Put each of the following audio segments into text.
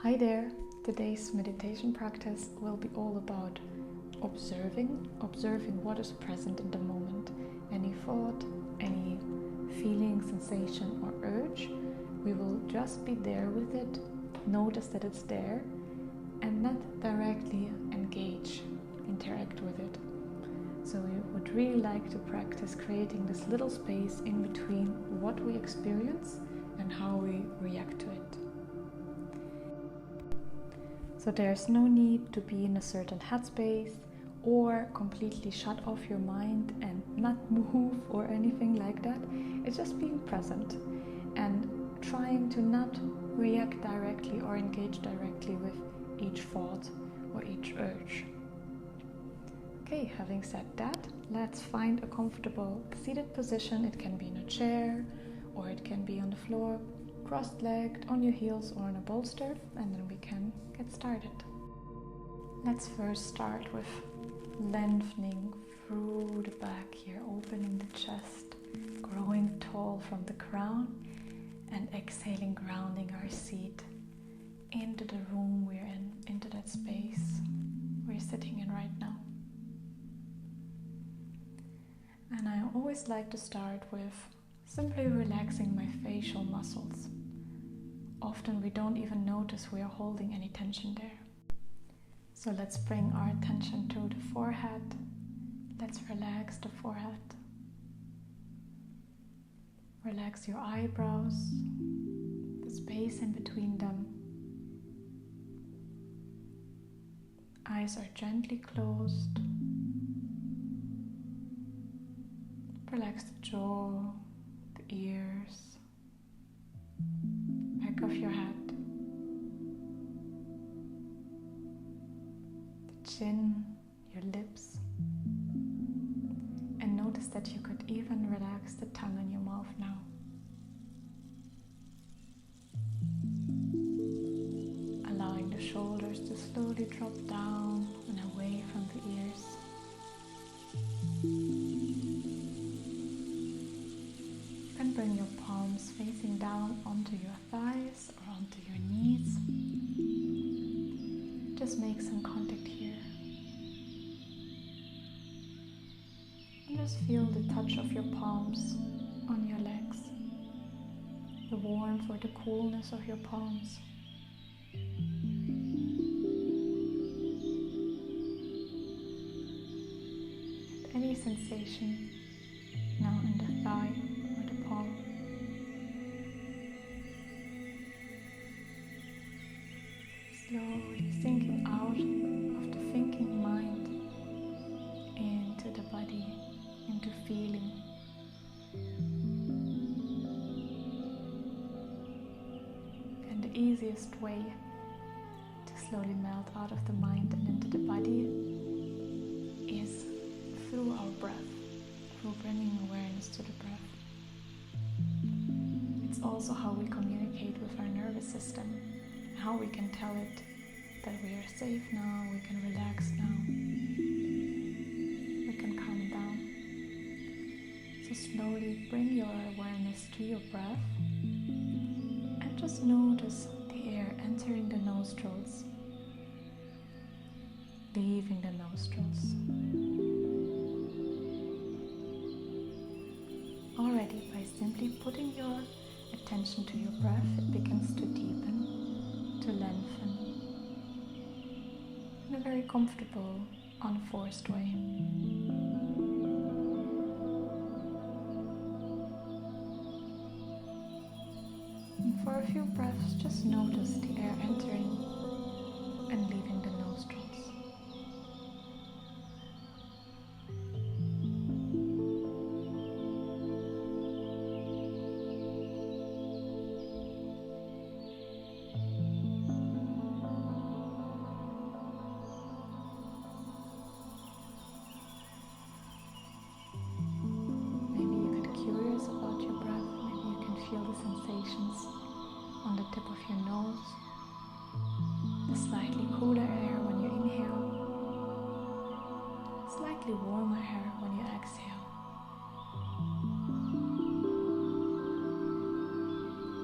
Hi there! Today's meditation practice will be all about observing what is present in the moment. Any thought, any feeling, sensation or urge, we will just be there with it, notice that it's there and not directly interact with it. So we would really like to practice creating this little space in between what we experience and how we react to it. So there's no need to be in a certain headspace or completely shut off your mind and not move or anything like that. It's just being present and trying to not react directly or engage directly with each thought or each urge. Okay, having said that, let's find a comfortable seated position. It can be in a chair or it can be on the floor, cross-legged, on your heels or on a bolster, and then we can get started. Let's first start with lengthening through the back here, opening the chest, growing tall from the crown, and exhaling, grounding our seat into the room we're in, into that space we're sitting in right now. And I always like to start with simply relaxing my facial muscles. Often we don't even notice we are holding any tension there. So let's bring our attention to the forehead. Let's relax the forehead. Relax your eyebrows, the space in between them. Eyes are gently closed. Relax the jaw, the ears, back of your head, the chin, your lips, and notice that you could even relax the tongue in your mouth now. Allowing the shoulders to slowly drop down and away from the ears. And bring your palms facing down onto your thighs or onto your knees. Just make some contact here. And just feel the touch of your palms on your legs. The warmth or the coolness of your palms. Any sensation now in the thigh or the palm. Slowly sinking out of the thinking mind into the body, into feeling. And the easiest way to slowly melt out of the mind and into the body is through our breath, through bringing awareness to the breath. It's also how we communicate with our nervous system, how we can tell it that we are safe now, we can relax now, we can calm down. So slowly bring your awareness to your breath and just notice the air entering the nostrils, leaving the nostrils. Already, by simply putting your attention to your breath, it begins to deepen, to lengthen in a very comfortable, unforced way. And for a few breaths, just notice the air entering and leaving the nostrils. Feel the sensations on the tip of your nose, the slightly cooler air when you inhale, slightly warmer air when you exhale.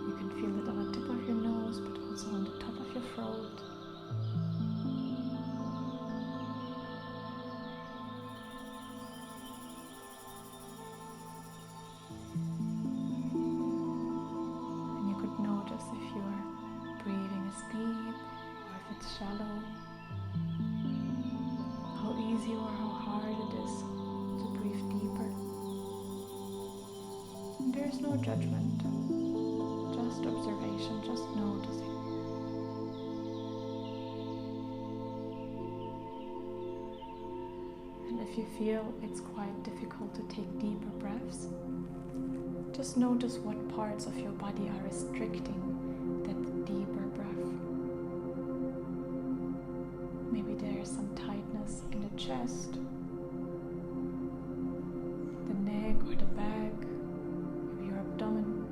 You can feel it on the tip of your nose, but also on the top of your throat. shallow, how easy or how hard it is to breathe deeper. And there is no judgment, just observation, just noticing. And if you feel it's quite difficult to take deeper breaths, just notice what parts of your body are restricting that deeper breath. Maybe there is some tightness in the chest, the neck or the back, maybe your abdomen.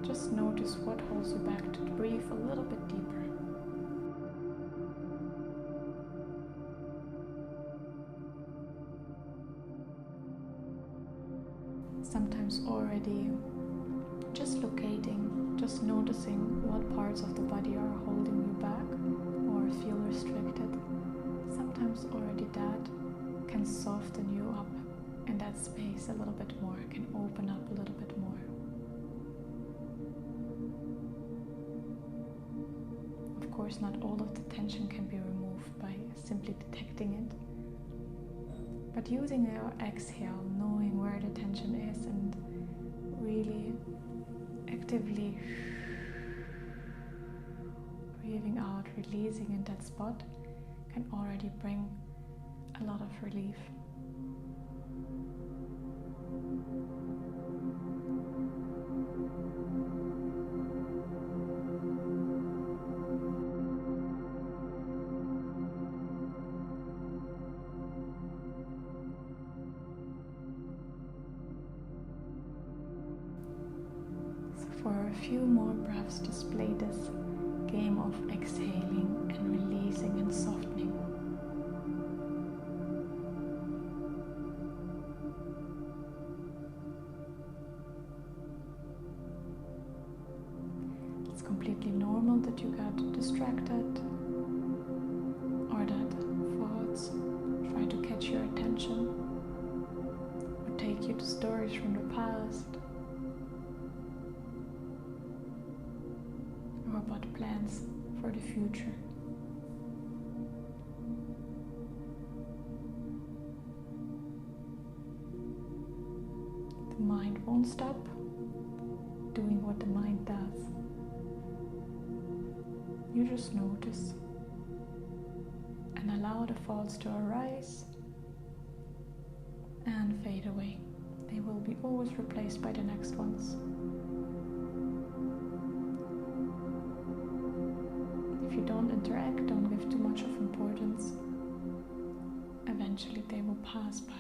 Just notice what holds you back to breathe a little bit deeper. Sometimes already just locating, just noticing what parts of the body are holding you back or feel restricted. Sometimes already that can soften you up in that space a little bit more, can open up a little bit more. Of course, not all of the tension can be removed by simply detecting it. But using your exhale, knowing where the tension is and really actively breathing out, releasing in that spot can already bring a lot of relief. For a few more breaths, just play this game of exhaling and releasing and softening. It's completely normal that you got distracted or that thoughts try to catch your attention or take you to stories from the past, or about plans for the future. The mind won't stop doing what the mind does. You just notice and allow the thoughts to arise and fade away. They will be always replaced by the next ones. If you don't interact, don't give too much of importance, eventually they will pass by.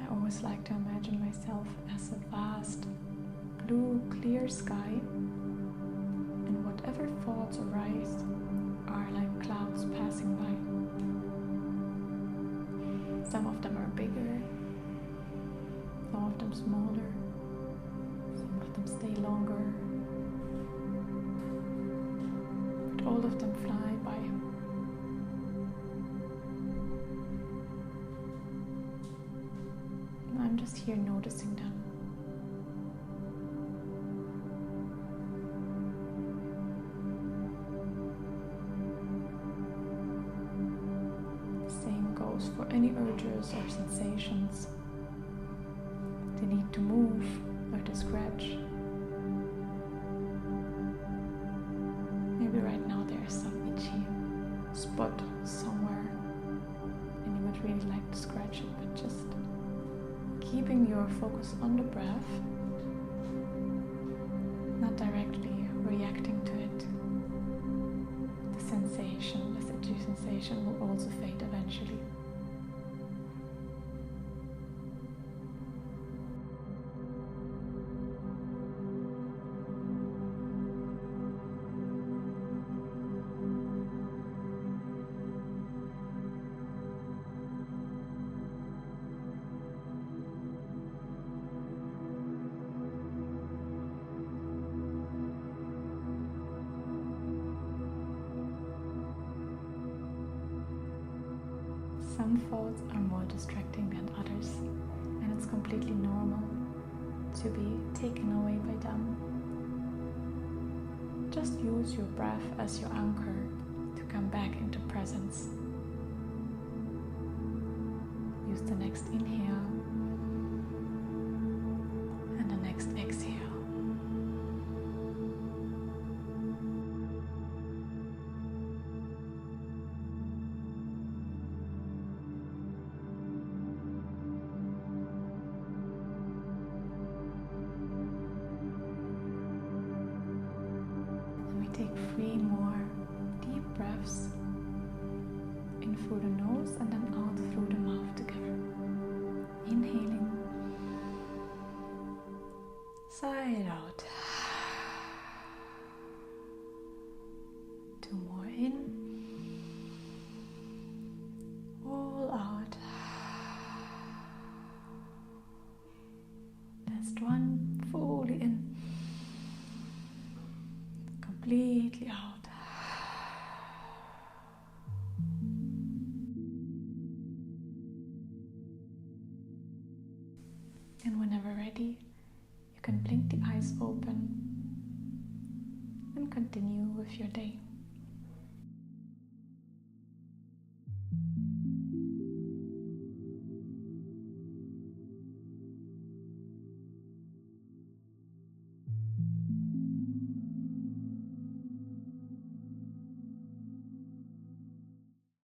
I always like to imagine myself as a vast, blue, clear sky, and whatever thoughts arise are like clouds passing by. Some of them are bigger, some of them smaller, some of them stay longer, but all of them fly by. And I'm just here noticing them. For any urges or sensations, the need to move or to scratch. Maybe right now there is some itchy spot somewhere and you would really like to scratch it, but just keeping your focus on the breath, not directly reacting to it. The sensation, this itchy sensation will also fade eventually. Some thoughts are more distracting than others, and it's completely normal to be taken away by them. Just use your breath as your anchor to come back into presence. Use the next inhale and the next exhale. Take 3 more deep breaths in through the nose and then out through the mouth together. Inhaling, sigh out. 2 more in, all out. Last one, fully in. Completely out. And whenever ready, you can blink the eyes open and continue with your day.